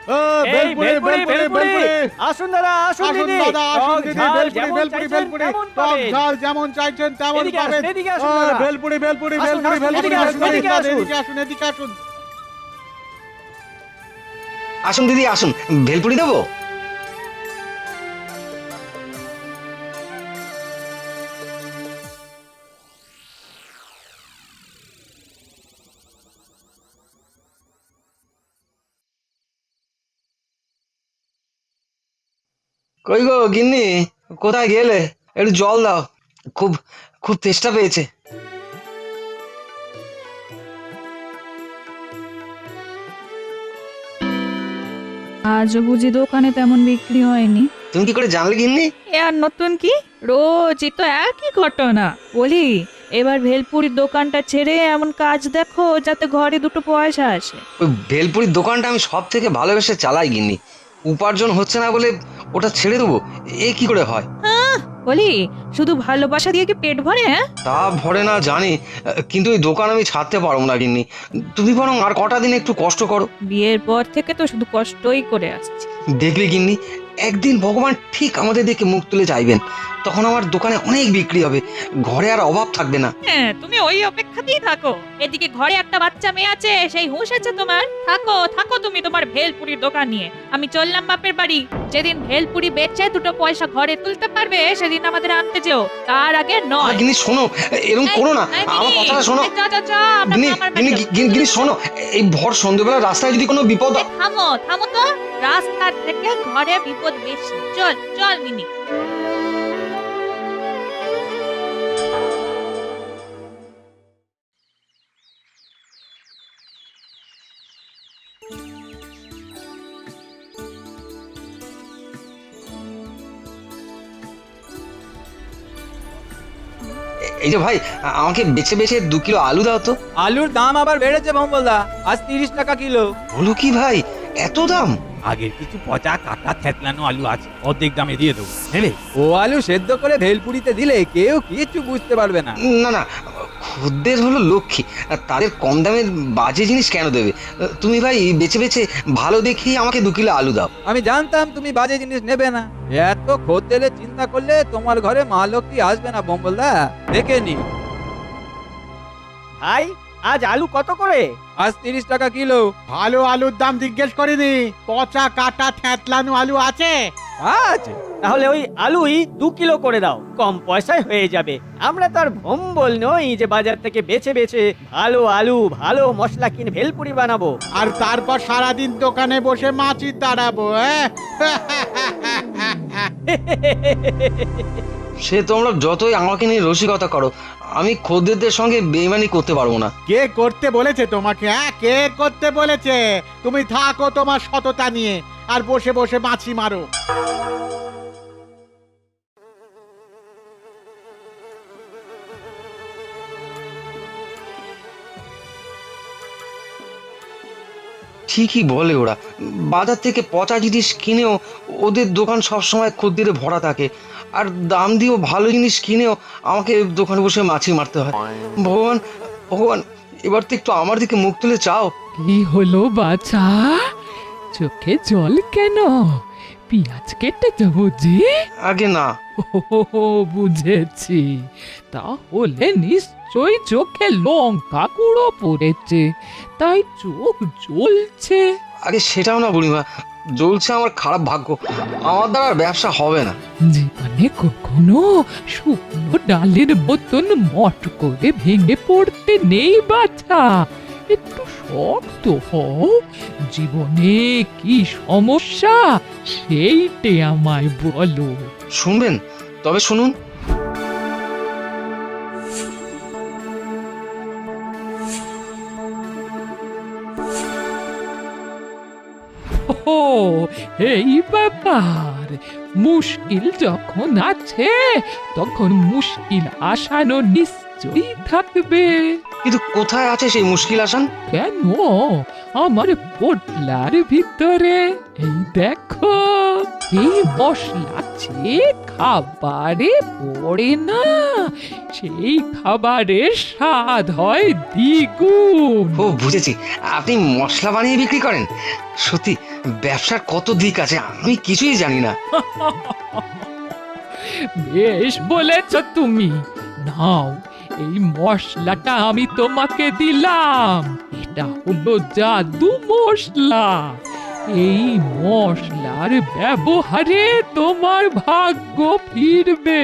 ভেলপুরি ভেলপুরি ভেলপুরি, আসুন দাদা, আসুন আসুন দিদি। দাদা, আসুন টক দিদি, ঝাল ভেলপুরি যেমন ভেলপুরি চাইছেন ভেলপুরি, তেমন টক পাবেন। ঝাল যেমন চাইছেন তেমন এদিকে আসুন, পাবেন। এদিকে আসুন দাদা। ভেলপুরি ভেলপুরি আসুন, ভেলপুরি আসুন, ভেলপুরি এদিকে আসুন, ভেলপুরি, এদিকে আসুন। এদিকে আসুন, এদিকে আসুন। আসুন দিদি আসুন, ভেলপুরি দেবো? কই গো গিন্নি, কোথায় গেলে? একটু জল দাও, খুব খুব তেষ্টা পেয়েছে। আজও বুঝি দোকানে তেমন বিক্রি হয়নি। তুমি কি করে জানলে গিন্নি? এ আর নতুন কি, রোজই তো একই ঘটনা। বলি, এবার ভেলপুরির দোকানটা ছেড়ে এমন কাজ দেখো যাতে ঘরে দুটো পয়সা আসে। ওই ভেলপুরির দোকানটা আমি সব থেকে ভালোবেসে চালাই গিন্নি, উপার্জন হচ্ছে না বলে ওটা ছেড়ে দেবো? এ কি করে হয়? বলি, শুধু ভালোবাসা দিয়ে কি পেট ভরে? হ্যাঁ, তা ভরে না জানি, কিন্তু ওই দোকান আমি ছাড়তে পারবো না গিন্নি। তুমি বরং আর কটা দিন একটু কষ্ট করো। বিয়ের পর থেকে তো শুধু কষ্টই করে আসছি। দেখবে গিন্নি, একদিন ভগবান ঠিক আমাদের দিকে মুখ তুলে চাইবেন, তখন আমার দোকানে অনেক বিক্রি হবে, ঘরে আর অভাব থাকবে না। হ্যাঁ, তুমি ওই অপেক্ষাতেই থাকো। এদিকে ঘরে একটা বাচ্চা মেয়ে আছে, সেই হুঁশ আছে তোমার। থাকো থাকো তুমি তোমার ভেলপুরির দোকান নিয়ে। আমি চললাম বাপের বাড়ি। যেদিন ভেলপুরি বেচে দুটো পয়সা ঘরে তুলতে পারবে সেদিন আমাদের আনতে যেও, তার আগে নয়। গিন্নি শোনো, এরকম করো না, এই, আমার মিনি, কথাটা শোনো। এই, চ, চ, চ, আমরা গিন্নি মামার বাড়ি গিন্নি যাবো। গিন্নি শোনো, এই ভর সন্ধ্যেবেলা রাস্তায় যদি কোনো বিপদ এই, থামো থামো তো, রাস্তার থেকে ঘরে বিপদ বেশি। চল চল মিনি। এই যে ভাই, আমাকে বেছে বেছে 2 কিলো আলু দাও তো। আলুর দাম আবার বেড়েছে ভম্বলদা, আজ 30 টাকা কিলো। বলো কি ভাই, এত দাম? আগের কিছু পচা কাটা থেতলানো আলু আছে, অর্ধেক দামে দিয়ে দেবো, নেবে? ও আলু সেদ্ধ করে ভেলপুরিতে দিলে কেউ কিছু বুঝতে পারবে না। না না, খদ্দের হলো লক্ষ্মী, আর তাদের কম দামে বাজে জিনিস কেন দেবে? তুমি ভাই বেছে বেছে ভালো দেখি আমাকে 2 কিলো আলু দাও। আমি জানতাম তুমি বাজে জিনিস নেবে না। এত খদ্দেরের চিন্তা করলে তোমার ঘরে মা লক্ষ্মী আসবে না ভম্বলদা, দেখে নি। ভাই, আজ আলু কত করে? আজ 30 টাকা কিলো। ভালো আলুর দাম জিজ্ঞেস করিনি, পচা কাটা থ্যাতলানো আলু আছে? আছে। তাহলে ওই আলুই 2 কিলো করে দাও, কম পয়সায় হয়ে যাবে। আমরা তো আর ভম্বল নই যে বাজার থেকে বেছে বেছে ভালো আলু ভালো মশলা কিনে ভেলপুরি বানাবো। আর তারপর সারাদিন দোকানে বসে মাছি তাড়াবো, হ্যাঁ? সে তোমরা যতই আমাকে নিয়ে রসিকতা করো, আমি খদ্দেরদের সঙ্গে বেইমানি করতে পারবো না। কে করতে বলেছে তোমাকে? হ্যাঁ, কে করতে বলেছে? তুমি থাকো তোমার সততা নিয়ে, আর বসে বসে মাছি মারো। ঠিকই বলে ওরা, বাজার থেকে পচা জিনিস কিনেও ওদের দোকান সবসময় খদ্দেরে ভরা থাকে, আর দাম দিয়েও ভালো জিনিস কিনেও আমাকে দোকানে বসে মাছি মারতে হয়। ভগবান ভগবান, এবার তো একটু আমার দিকে মুখ তুলে চাও। কি হলো বাছা, চোখে জল কেন? পেঁয়াজ কেটেছ বুঝি? আগে না। ও বুঝেছি, তাহলে নিশ্চয়ই চোখে লঙ্কা গুঁড়ো পড়েছে, তাই চোখ জ্বলছে। আগে সেটাও না বুড়িমা, জ্বলছে আমার খারাপ ভাগ্য, আমার দ্বারা আর ব্যবসা হবে না। জীবনে কখনো শুকনো ডালের মতন মট করে ভেঙে পড়তে নেই বাছা, একটু শক্ত হও। জীবনে কি সমস্যা সেইটে আমায় বলো। শুনবেন? তবে শুনুন। ও এই ব্যাপার, মুশকিল যখন আছে তখন মুশকিল আসানো নিশ্চয়ই থাকবে। কিন্তু কোথায় আছে সেই মুশকিল আসান? কেন, আমার পোটলার ভিতরে। এই দেখো, এই মশলা যে খাবারে পড়ে না, সেই খাবারের স্বাদ হয় দ্বিগুণ। ও বুঝেছি, আপনি মশলা বানিয়ে বিক্রি করেন। সত্যি ব্যবসার কত দিক আছে আমি কিছুই জানি না। বেশ বলেছ তুমি। নাও, এই মশলাটা আমি তোমাকে দিলাম। এটা হলো জাদু মশলা। এই মশলার ব্যবহারে তোমার ভাগ্য ফিরবে।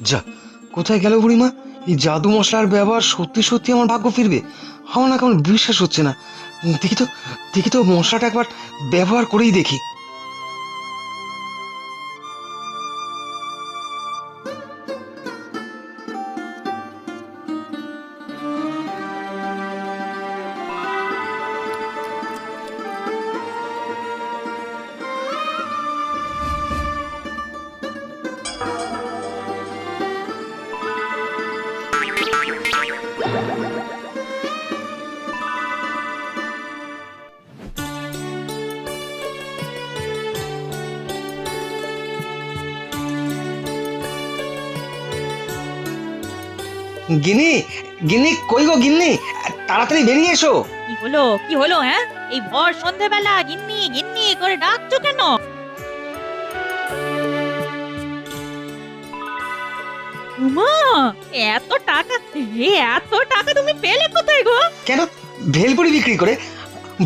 যা, কোথায় গেল বুড়িমা? এই জাদু মশলার ব্যবহার সত্যি সত্যি আমার ভাগ্য ফিরবে? আমার না কেমন বিশ্বাস হচ্ছে না। দেখি তো মশলাটা একবার ব্যবহার করেই দেখি। গিন্নি, গিন্নি, কই গো গিন্নি, তাড়াতাড়ি বেরিয়ে এসো। কি হলো হ্যাঁ? এই ভর সন্ধ্যেবেলা গিন্নি গিন্নি করে ডাকছো কেন? উমা, এত টাকা তুমি পেলে কোথায় গো? কেন, ভেলপুরি বিক্রি করে?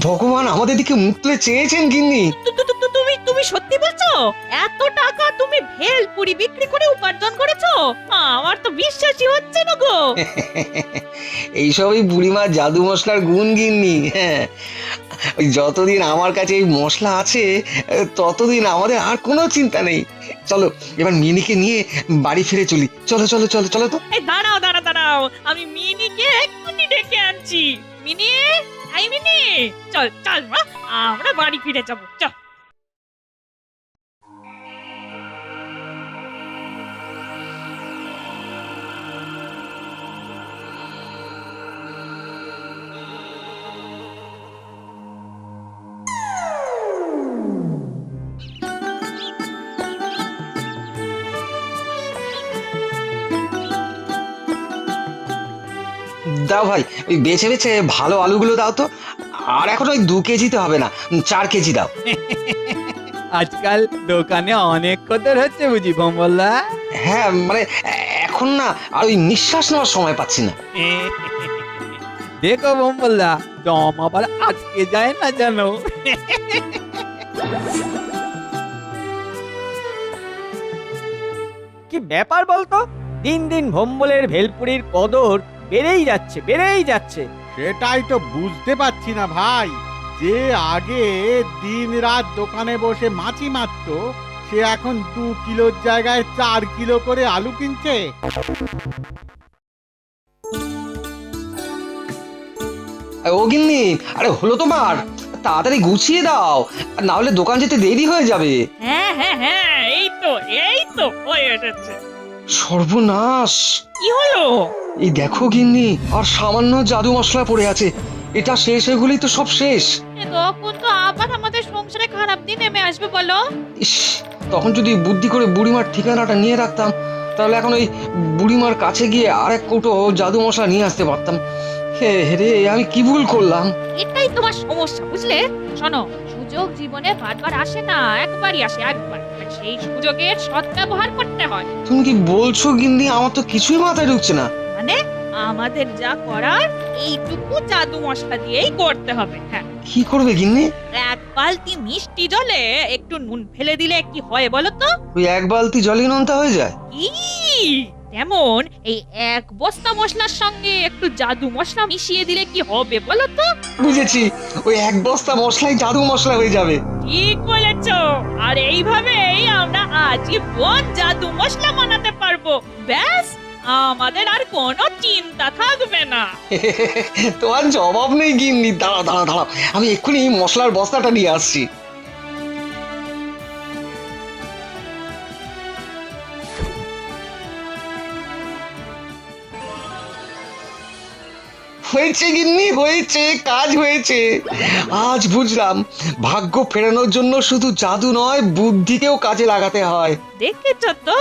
ভগবান আমাদের দিকে মুখ তুলে চেয়েছেন গিন্নি। তুমি সত্যি বলছো? এত টাকা তুমি ভেলপুরি বিক্রি করে উপার্জন করেছো? আমার তো বিশ্বাসই হচ্ছে না গো। এইসবই বুড়িমার জাদু মশলার গুণ গিন্নি। হ্যাঁ, ওই যতদিন আমার কাছে এই মশলা আছে ততদিন আমাদের আর কোনো চিন্তা নেই। চলো এবার মিনিকে নিয়ে বাড়ি ফিরে চলি। চলো চলো চলো চলো তো। এই দাঁড়াও, আমি মিনিকে এক্ষুনি ডেকে আনছি। মিনি, এই মিনি, চল মা, আমরা বাড়ি ফিরে যাবো, চল। দাও ভাই, ওই বেছে বেছে ভালো আলুগুলো দাও তো। আর এখন ওই 2 কেজিতে হবে না, 4 কেজি দাও। আজকাল দোকানে অনেক কদর হচ্ছে বুঝি ভোমবলদা? হ্যাঁ মানে এখন না আর ওই নিঃশ্বাস নেওয়ার সময় পাচ্ছি না। দেখো ভোমবলদা, দম আবার আটকে যায় না জানো। কি ব্যাপার বলতো? দিন দিন ভোম্বলের ভেলপুরির কদর বেড়েই যাচ্ছে। সেটাই তো বুঝতে পারছি না ভাই। যে আগে দিন রাত দোকানে বসে মাছি মারতো, সে এখন 2 কিলোর জায়গায় 4 কিলো করে আলু কিনছে। ও গিন্নি, আরে হলো তোমার? তাড়াতাড়ি গুছিয়ে দাও, না হলে দোকান যেতে দেরি হয়ে যাবে। হ্যাঁ, এই তো হয়ে এসেছে। সর্বনাশ! কি হলো? এই দেখো গিন্নি, আর সামান্য জাদু মশলা পড়ে আছে। এটা শেষ হয়ে গেলেই তো সব শেষ। তখন তো আবার আমাদের সংসারে খারাপ দিন নেমে আসবে বলো। ইস, তখন যদি বুদ্ধি করে বুড়িমার ঠিকানাটা নিয়ে রাখতাম, তাহলে এখন ওই বুড়িমার কাছে গিয়ে আরেক কৌটো জাদু মশলা নিয়ে আসতে পারতাম। হে রে, আমি কি ভুল করলাম? এটাই তোমার সমস্যা, বুঝলে? শোনো, সুযোগ জীবনে বারবার আসে না, একবারই আসে, একবার। আর সেই সুযোগের সদ্ব্যবহার করতে হয়। তুমি কি বলছো গিন্নি? আমার তো কিছুই মাথায় ঢুকছে না। মানে আমাদের যা করার এইটুকু জাদু মশলা দিয়েই করতে হবে। হ্যাঁ, কি করবে গিন্নি? 1 বালতি মিষ্টি জলে একটু নুন ফেলে দিলে কি হয় বলো তো? ওই 1 বালতি জলই নোনতা হয়ে যায়? তেমন এই 1 বস্তা মশলার সঙ্গে একটু জাদু মশলা মিশিয়ে দিলে কি হবে বলো তো? বুঝেছি, ওই 1 বস্তা মশলাই জাদু মশলা হয়ে যাবে। ঠিক বলেছো। আর এইভাবেই আমরা আজীবন জাদু মশলা বানাতে পারবো। ব্যাস, আমাদের আর কোনো চিন্তা থাকবে না। তোমার জবাব নেই গিন্নি। দাঁড়াও, আমি এক্ষুনি মশলার বস্তাটা নিয়ে আসছি। হয়েছে গিন্নি, হয়েছে, কাজ হয়েছে। আজ বুঝলাম ভাগ্য ফেরানোর জন্য শুধু জাদু নয়, বুদ্ধিকেও কাজে লাগাতে হয়। দেখেছ তো,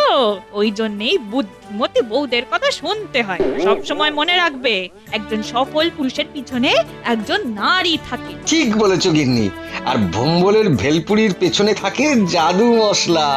ওই জন্যই বুদ্ধিমতী বউদের কথা শুনতে হয়। সব সময় মনে রাখবে, একজন সফল পুরুষের পিছনে একজন নারী থাকে। ঠিক বলেছো গিন্নি। আর ভোম্বলের ভেলপুরির পেছনে থাকে জাদু মশলা।